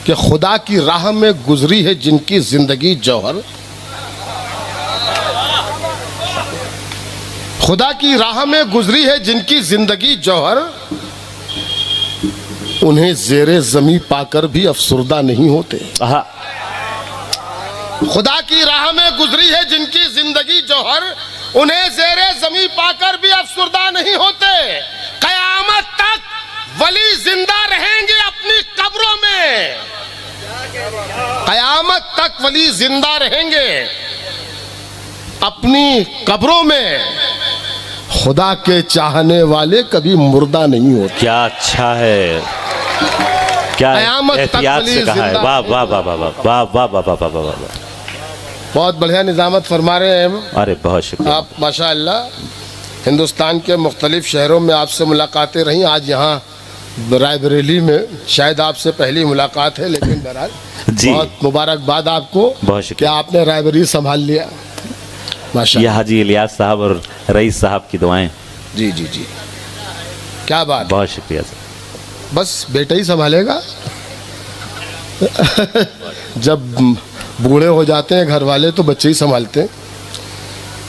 कि खुदा की राह में गुजरी है जिनकी जिंदगी जौहर, खुदा की राह में गुजरी है जिनकी जिंदगी जौहर, उन्हें ज़ेरे ज़मीं पाकर भी अफसुर्दा नहीं होते। खुदा की राह में गुजरी है जिनकी जिंदगी जौहर, उन्हें ज़ेरे ज़मीं पाकर भी अफसुर्दा नहीं होते। क़यामत तक वली जिंदा रहेंगे अपनी कब्रों में, क़यामत तक वली जिंदा रहेंगे अपनी कब्रों में। खुदा के चाहने वाले कभी मुर्दा नहीं होते। क्या अच्छा है, क्या एहतियात से कहा है। वाह वाह वाह वाह वाह वाह वाह वाह वाह वाह वाह वाह, बहुत बढ़िया निजामत फरमा रहे हैं। अरे बहुत शुक्रिया आप माशाअल्लाह। हिंदुस्तान के मुख्तलिफ शहरों में आपसे मुलाकातें रहीं, आज यहाँ रायबरेली में शायद आपसे पहली मुलाकात है, लेकिन बहरहाल बहुत मुबारकबाद आपको, बहुत शुक्रिया कि आपने रायबरेली संभाल लिया माशाअल्लाह। यह हाजी इलियास साहब और रईस साहब की दुआएं। जी जी जी, क्या बात। बहुत शुक्रिया सर। बस बेटा ही संभालेगा जब बूढ़े हो जाते हैं घर वाले तो बच्चे ही संभालते हैं।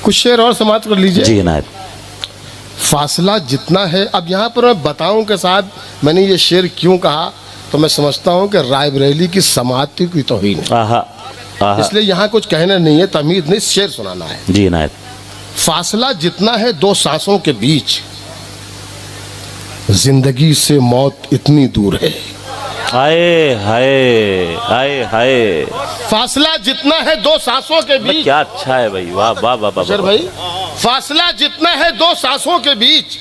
कुछ शेर और समाप्त कर लीजिए। जी इनायत। फासला जितना है, अब यहाँ पर मैं बताऊं के साथ मैंने ये शेर क्यों कहा, तो मैं समझता हूँ कि रायबरेली की समात की तौहीन है, इसलिए यहाँ कुछ कहना नहीं है, तमीज़ नहीं, शेर सुनाना है। जी इनायत। फासला जितना है दो सांसों के बीच, जिंदगी से मौत इतनी दूर है। आए हाय आए हाय। फासला जितना है दो सांसों के बीच, क्या अच्छा है भाई, वाह वाह वाह वाह सर भाई। फासला जितना है दो सांसों के बीच,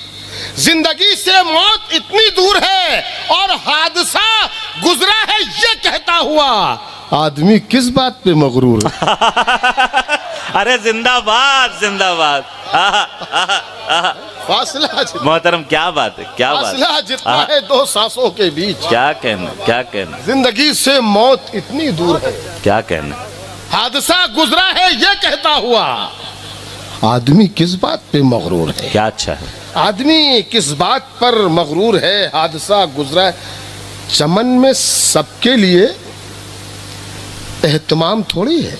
जिंदगी से मौत इतनी दूर है, और हादसा गुजरा है ये कहता हुआ, आदमी किस बात पे मगरूर है। अरे जिंदाबाद जिंदाबाद। फासला मोहतरम, क्या बात है, क्या बात। फासला जितना है दो सांसों के बीच, क्या कहना, क्या कहना। जिंदगी से मौत इतनी दूर है, क्या कहना। हादसा गुजरा है ये कहता हुआ, आदमी किस बात पे मगरूर है। क्या अच्छा है। आदमी किस बात पर मगरूर है, हादसा गुजरा है। चमन में सबके लिए एहतमाम थोड़ी है।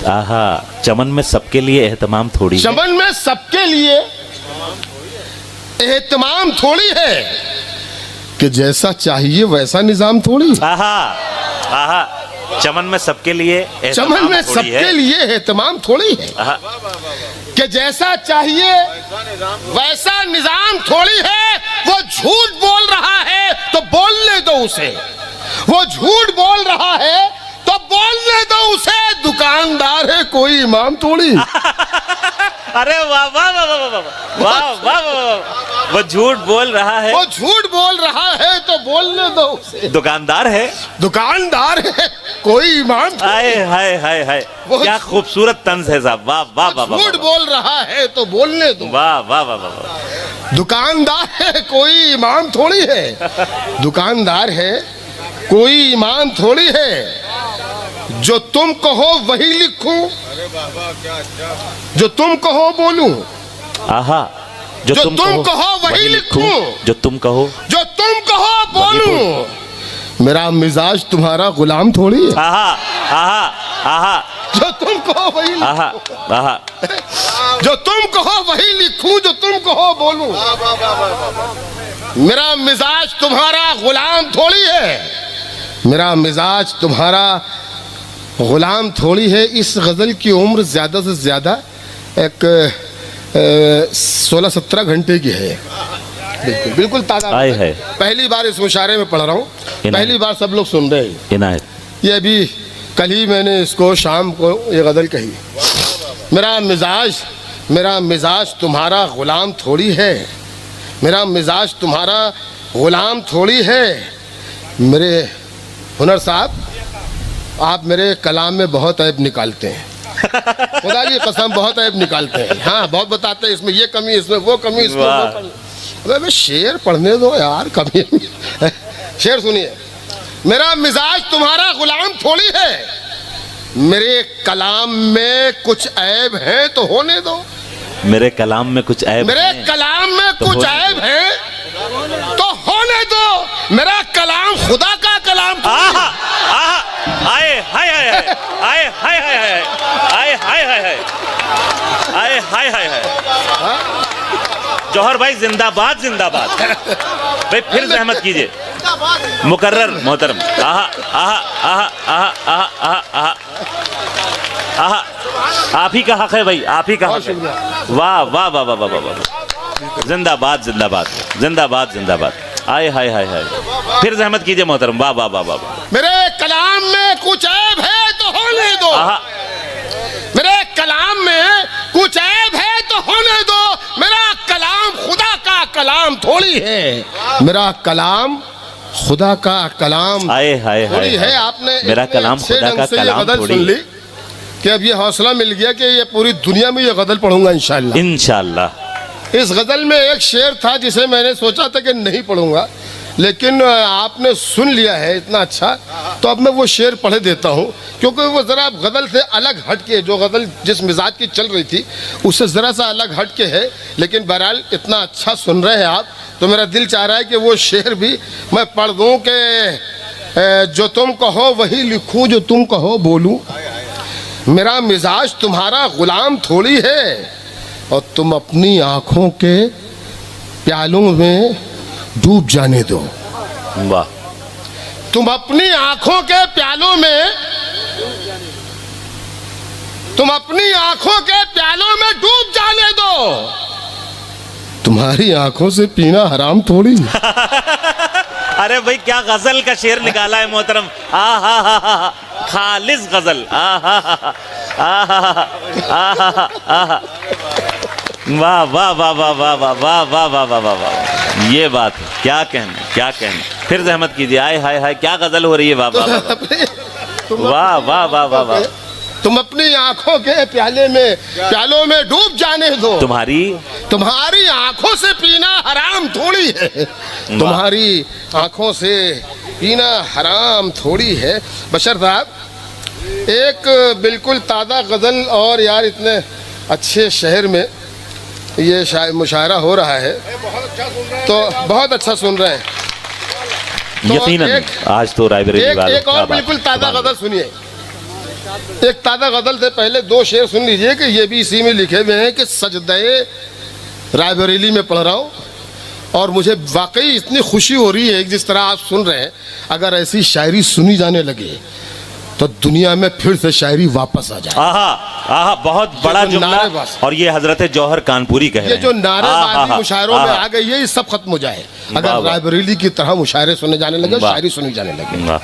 आहा, चमन में सबके लिए एहतमाम थोड़ी है। चमन में सबके लिए एहतमाम थोड़ी है, कि जैसा चाहिए वैसा निजाम थोड़ी। आहा आहा, चमन में सबके लिए, चमन में सबके लिए एहतमाम थोड़ी है, कि जैसा चाहिए वैसा निजाम थोड़ी है। वो झूठ बोल रहा है तो बोलने दो उसे, वो झूठ बोल रहा है तो बोलने दो उसे, दुकानदार है कोई इमाम थोड़ी। अरे वाह वाह वाह वाह वाह वाह वाह वाह। वो झूठ बोल रहा है, वो झूठ बोल रहा है तो बोलने दो उसे, दुकानदार है, दुकानदार है कोई इमाम थोड़ी। हाय हाय हाय हाय, क्या खूबसूरत तंज है साहब। वाह वाह वाह वाह। झूठ बोल रहा है तो बोलने दो, वाह वाह वाह वाह। दुकानदार है कोई इमाम थोड़ी है, दुकानदार है कोई इमाम थोड़ी है। जो तुम कहो वही लिखूं, जो तुम कहो बोलूं। आहा, जो तुम कहो वही लिखूं, जो तुम कहो, जो तुम कहो बोलूं। मेरा मिजाज तुम्हारा गुलाम थोड़ी है। आहा आहा आहा, जो तुम कहो वही लिखूं, आहा आहा, जो तुम कहो वही लिखूं, जो तुम कहो बोलूं। मेरा मिजाज तुम्हारा गुलाम थोड़ी है, मेरा मिजाज तुम्हारा गुलाम थोड़ी है। इस गज़ल की उम्र ज़्यादा से ज़्यादा एक 16-17 घंटे की है। बिल्कुल बिल्कुल ताज़ा है। पहली बार इस मुशायरे में पढ़ रहा हूँ, पहली बार सब लोग सुन रहे हैं। इनायत। ये अभी कल ही मैंने इसको शाम को ये गज़ल कही। मेरा मिजाज तुम्हारा गुलाम थोड़ी है, मेरा मिजाज तुम्हारा गुलाम थोड़ी है। मेरे हुनर साहब, आप मेरे कलाम में बहुत ऐब निकालते हैं, खुदा की कसम बहुत ऐब निकालते हैं। हाँ, बहुत बताते हैं, इसमें ये कमी, इसमें वो कमी, इसमें वो कमी। अबे शेर पढ़ने दो यार, कमी। शेर सुनिए। मेरा मिजाज तुम्हारा गुलाम थोड़ी है, मेरे कलाम में कुछ ऐब है तो होने दो। मेरे कलाम में कुछ ऐब, मेरे कलाम में कुछ ऐब है तो होने दो। मेरा कलाम खुदा का कलाम। आए हाय हाय हाय आए हाय हाय हाय आए हाय हाय हाय। जौहर भाई जिंदाबाद जिंदाबाद। भाई फिर जहमत कीजिए, मुकर्रर मोहतरम। आहा आहा आहा आहा आहा आहा आहा आहा, आप ही का हक है भाई, आप ही का हक है। वाह वाह वाह वाह वाह वाह, जिंदाबाद जिंदाबाद जिंदाबाद जिंदाबाद। आए हाय हाय हाय, फिर जहमत कीजिए मोहतरम। वाह वाह वाह वाह। मेरे कलाम में कुछ ऐब है तो होने दो, मेरे कलाम में कुछ ऐब है तो होने दो। मेरा कलाम खुदा का कलाम थोड़ी है, मेरा कलाम खुदा का कलाम आए हाय थोड़ी हाय है। आपने मेरा कलाम खुदा का कलाम गजल थोड़ी सुन ली कि अब ये हौसला मिल गया कि ये पूरी दुनिया में ये गजल पढ़ूंगा इंशाल्लाह। इंशाल्लाह। इस गजल में एक शेर था जिसे मैंने सोचा था कि नहीं पढ़ूंगा, लेकिन आपने सुन लिया है इतना अच्छा, तो अब मैं वो शेर पढ़े देता हूँ, क्योंकि वो ज़रा गज़ल से अलग हट के, जो गज़ल जिस मिजाज की चल रही थी उससे ज़रा सा अलग हट के है। लेकिन बहरहाल इतना अच्छा सुन रहे हैं आप, तो मेरा दिल चाह रहा है कि वो शेर भी मैं पढ़ दूँ कि जो तुम कहो वही लिखूँ, जो तुम कहो बोलूँ। मेरा मिजाज तुम्हारा ग़ुलाम थोड़ी है, और तुम अपनी आँखों के प्यालों में डूब जाने दो। वाह। तुम अपनी आंखों के प्यालों में, तुम अपनी आंखों के प्यालों में डूब जाने दो। तुम्हारी आंखों से पीना हराम थोड़ी। अरे भाई क्या गजल का शेर निकाला है मोहतरम। आ हा हा हा, खालिस गजल। आ हा हा हा, वाह वाह वाह वाह वाह वाह वाह वाह वाह वाह वाह वाह। ये बात है, क्या कहना क्या कहना। फिर जहमत कीजिए। आए हाय हाय, क्या गजल हो रही है। वाह वाह वाह वाह वाह वाह वाह। तुम अपनी आंखों के प्यालों में डूब जाने दो। तुम्हारी आंखों से पीना हराम थोड़ी है, तुम्हारी आंखों से पीना हराम थोड़ी है। बशर साहब, एक बिल्कुल ताज़ा गज़ल, और यार इतने अच्छे शहर में ये मुशायरा हो रहा है, तो बहुत अच्छा सुन रहे हैं। तो यकीनन आज तो रायबरेली वालों एक और बिल्कुल ताज़ा गज़ल सुनिए। एक ताज़ा गज़ल से पहले दो शेर सुन लीजिए कि ये भी इसी में लिखे हुए हैं कि सजदे रायबरेली में पढ़ रहा हूँ, और मुझे वाकई इतनी खुशी हो रही है जिस तरह आप सुन रहे हैं। अगर ऐसी शायरी सुनी जाने लगे तो दुनिया में फिर से शायरी वापस आ जाए। आहा आहा, बहुत बड़ा जुमला। और ये हजरत जौहर कानपुरी कह रहे हैं। ये जो नारेबाजी मुशायरों में आ गई है, ये सब खत्म हो जाए अगर रायबरेली की तरह मुशायरे सुने जाने लगे, शायरी सुनी जाने लगे।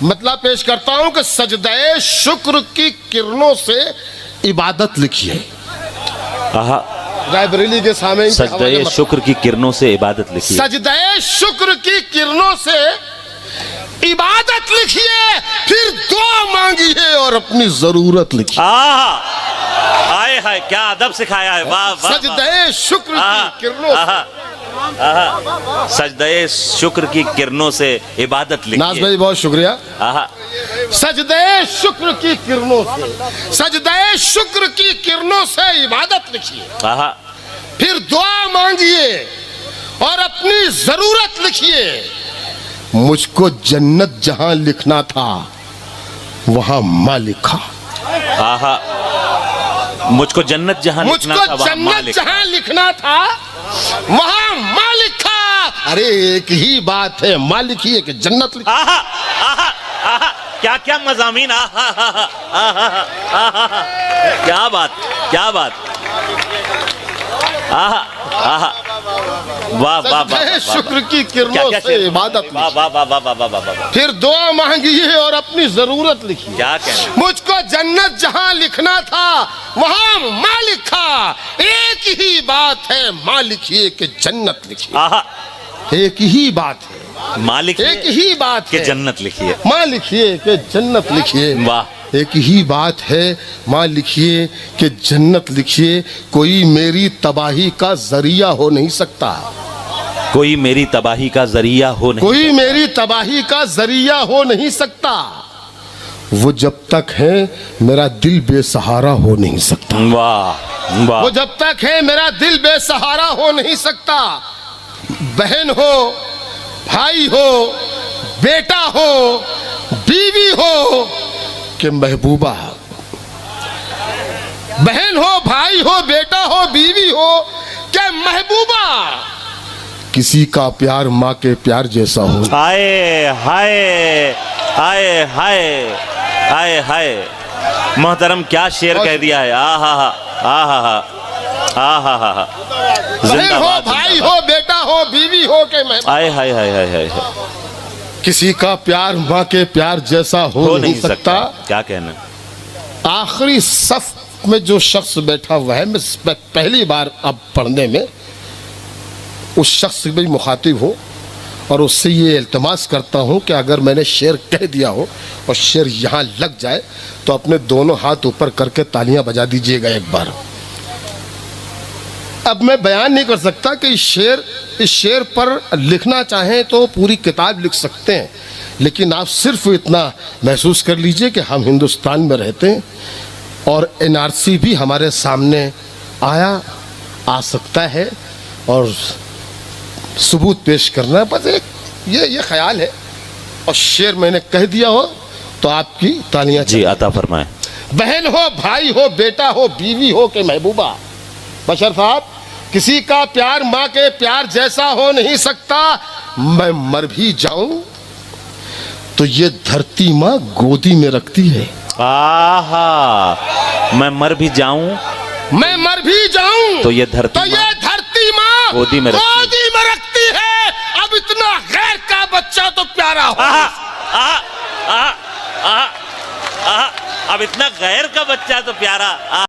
मतलब पेश करता हूँ कि सजदे शुक्र की किरणों से इबादत लिखिए। रायबरेली के सामने सजदे शुक्र की किरणों से इबादत लिखिए। सजदे शुक्र की किरणों से इबादत लिखिए, फिर दुआ मांगिए और अपनी जरूरत लिखिए। आए हाय, क्या अदब सिखाया है। वाह वाह। सजदे शुक्र की किरणों से, सजदे शुक्र की किरणों से इबादत लिखिए। नाज भाई बहुत शुक्रिया। सजदे शुक्र की किरणों से, सजदे शुक्र की किरणों से इबादत लिखिए, फिर दुआ मांगिए और अपनी जरूरत लिखिए। मुझको जन्नत जहां लिखना था वहां मां लिखा। मुझको जन्नत जहां लिखना था वहां मां लिखा। अरे एक ही बात है, मां लिखी है कि जन्नत लिखी। क्या क्या मज़ामीन। क्या बात क्या बात। वाह वाह वाह। शुक्र की किरणों से इबादत, वाह वाह वाह वाह वाह वाह। फिर दुआ मांगिए और अपनी जरूरत लिखिए। क्या कहना। मुझको जन्नत जहां लिखना था वहां मां लिखा। एक ही बात है, मां लिखिए कि जन्नत लिखिए। एक ही बात है, मालिक एक ही बात कि जन्नत लिखिए। मां लिखिए कि जन्नत लिखिए। वाह। एक ही बात है, मां लिखिए कि जन्नत लिखिए। कोई मेरी तबाही का जरिया हो नहीं सकता। कोई मेरी तबाही का जरिया हो नहीं, कोई मेरी तबाही का जरिया हो नहीं सकता। वो जब तक है मेरा दिल बेसहारा हो नहीं सकता। वाह वाह। वो जब तक है मेरा दिल बेसहारा हो नहीं सकता। बहन हो, भाई हो, बेटा हो, बीवी हो, के महबूबा, बहन हो, भाई हो, बेटा हो, बीवी हो के महबूबा, किसी का प्यार माँ के प्यार जैसा हो। हाय हाय हाय हाय हाय हाय, मोहतरम क्या शेर कह दिया है। आ हा हा आ हा हा आ हा हा हा। बहन हो, भाई हो, बेटा हो, बीवी हो के महबूबा, हाय हाय हाय हाय हाय, किसी का प्यार माँ के प्यार जैसा हो नहीं सकता। क्या कहना। आखिरी सफ में जो शख्स बैठा हुआ है, मैं पहली बार अब पढ़ने में उस शख्स से भी मुखातिब हूँ और उससे ये इल्तमास करता हूँ कि अगर मैंने शेर कह दिया हो और शेर यहाँ लग जाए तो अपने दोनों हाथ ऊपर करके तालियां बजा दीजिएगा एक बार। अब मैं बयान नहीं कर सकता कि इस शेर पर लिखना चाहें तो पूरी किताब लिख सकते हैं, लेकिन आप सिर्फ इतना महसूस कर लीजिए कि हम हिंदुस्तान में रहते हैं और एनआरसी भी हमारे सामने आ सकता है और सबूत पेश करना है। बस एक ये ख्याल है और शेर मैंने कह दिया हो तो आपकी तालियां जी अता फरमाएं। बहन हो, भाई हो, बेटा हो, बीवी हो के महबूबा, बशर साहब किसी का प्यार माँ के प्यार जैसा हो नहीं सकता। मैं मर भी जाऊं तो ये धरती माँ गोदी में रखती है। आहा, मैं मर भी जाऊं, मैं मर भी जाऊं तो ये धरती माँ गोदी में रखती है। अब इतना गैर का बच्चा तो प्यारा हो। अब इतना गैर का बच्चा तो प्यारा।